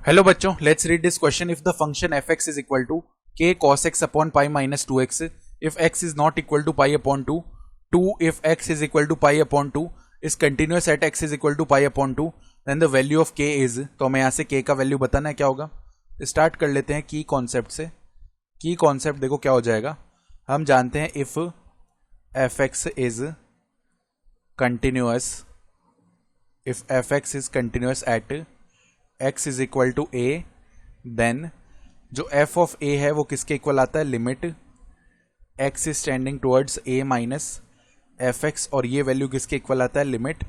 Hello बच्चों, let's read this question. If the function f x is equal to k cos x upon pi minus 2x, if x is not equal to pi upon 2 if x is equal to pi upon 2 is continuous at x is equal to pi upon 2, then the value of k is. तो हमें यहाँ से के का value बताना है. क्या होगा, स्टार्ट कर लेते हैं की कॉन्सेप्ट से. की कॉन्सेप्ट देखो क्या हो जाएगा. हम जानते हैं if F x is continuous, if F x is continuous at x is equal to a, then जो f ऑफ a है वो किसके इक्वल आता है, limit x is tending towards a minus F X, और ये वैल्यू किसके इक्वल आता है, limit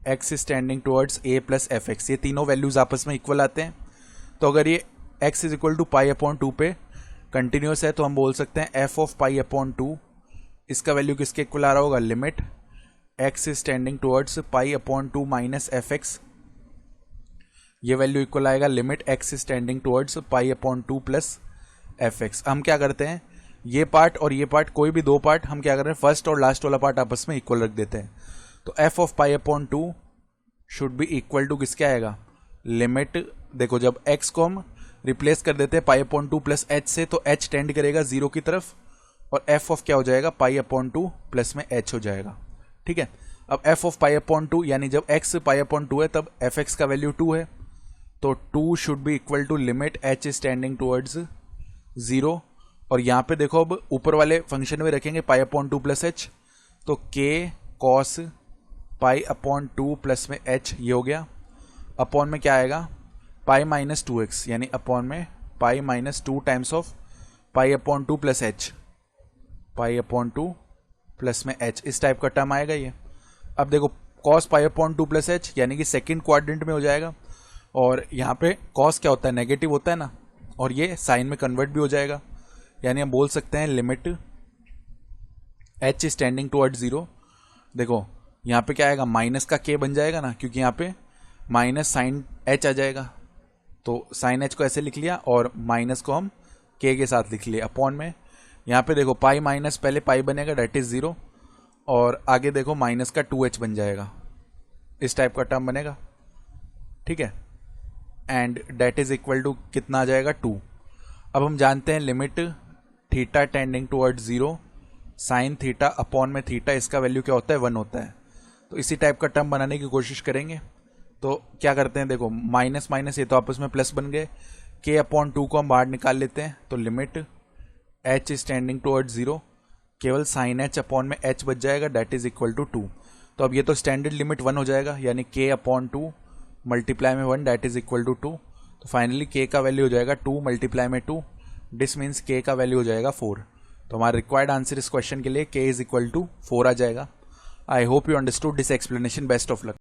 x is tending towards a plus F X. ये तीनों वैल्यूज आपस में इक्वल आते हैं. तो अगर ये x is equal to pi upon 2 पे कंटिन्यूस है तो हम बोल सकते हैं f ऑफ पाई अपॉन 2, इसका वैल्यू किसके इक्वल आ रहा होगा, limit x is tending towards pi upon 2 minus F X. ये वैल्यू इक्वल आएगा limit x is tending towards pi upon 2 plus F x. हम क्या करते हैं, ये पार्ट और ये पार्ट, कोई भी दो पार्ट हम क्या कर रहे हैं, फर्स्ट और लास्ट वाला पार्ट आपस में इक्वल रख देते हैं. तो f of pi upon 2 should be equal to किसके आएगा, लिमिट. देखो जब x को हम रिप्लेस कर देते हैं पाई अपॉन 2 प्लस h से, तो h टेंड करेगा 0 की तरफ और f ऑफ क्या हो जाएगा, पाई अपॉन 2 प्लस में h हो जाएगा. ठीक है. अब f ऑफ पाई अपॉन 2 यानी जब x पाई अपॉन 2 है तब एफ एक्स का वैल्यू 2 है, तो 2 should be equal to limit h is tending towards 0. और यहाँ पे देखो अब ऊपर वाले फंक्शन में रखेंगे पाई अपॉन 2 प्लस h, तो k cos pi upon 2 plus में h ये हो गया. अपॉन में क्या आएगा, पाई माइनस 2x, यानी अपॉन में pi minus 2 times of pi upon 2 plus h, pi upon 2 plus में h, इस टाइप का टर्म आएगा ये. अब देखो cos pi upon 2 plus h यानी कि सेकेंड क्वाड्रेंट में हो जाएगा, और यहाँ पे कॉस क्या होता है, नेगेटिव होता है ना, और ये साइन में कन्वर्ट भी हो जाएगा. यानी हम बोल सकते हैं limit h is tending toward 0. देखो यहाँ पे क्या आएगा, माइनस का k बन जाएगा ना, क्योंकि यहाँ पे माइनस साइन h आ जाएगा, तो साइन h को ऐसे लिख लिया और माइनस को हम k के साथ लिख लिया. अपॉन में यहाँ पे देखो पाई माइनस पहले पाई बनेगा, डेट इज 0, और आगे देखो माइनस का 2h बन जाएगा, इस टाइप का टर्म बनेगा. ठीक है. And that is equal to कितना आ जाएगा, 2. अब हम जानते हैं limit theta tending toward 0 sine theta upon में थीटा, इसका वैल्यू क्या होता है, 1 होता है. तो इसी टाइप का टर्म बनाने की कोशिश करेंगे. तो क्या करते हैं, देखो माइनस माइनस ये तो आपस में प्लस बन गए, k अपॉन 2 को हम बाहर निकाल लेते हैं, तो limit h is tending toward 0, केवल साइन h अपॉन में h बच जाएगा, डेट इज इक्वल टू 2. तो अब ये तो स्टैंडर्ड लिमिट 1 हो जाएगा, यानी k अपॉन 2 मल्टीप्लाई में 1 डेट इज इक्वल टू 2. तो फाइनली k का वैल्यू हो जाएगा 2 मल्टीप्लाई में 2, दिस मीन्स k का वैल्यू हो जाएगा 4. तो हमारा रिक्वायर्ड आंसर इस क्वेश्चन के लिए k इज इक्वल टू 4 आ जाएगा. I hope you understood this explanation. Best of luck.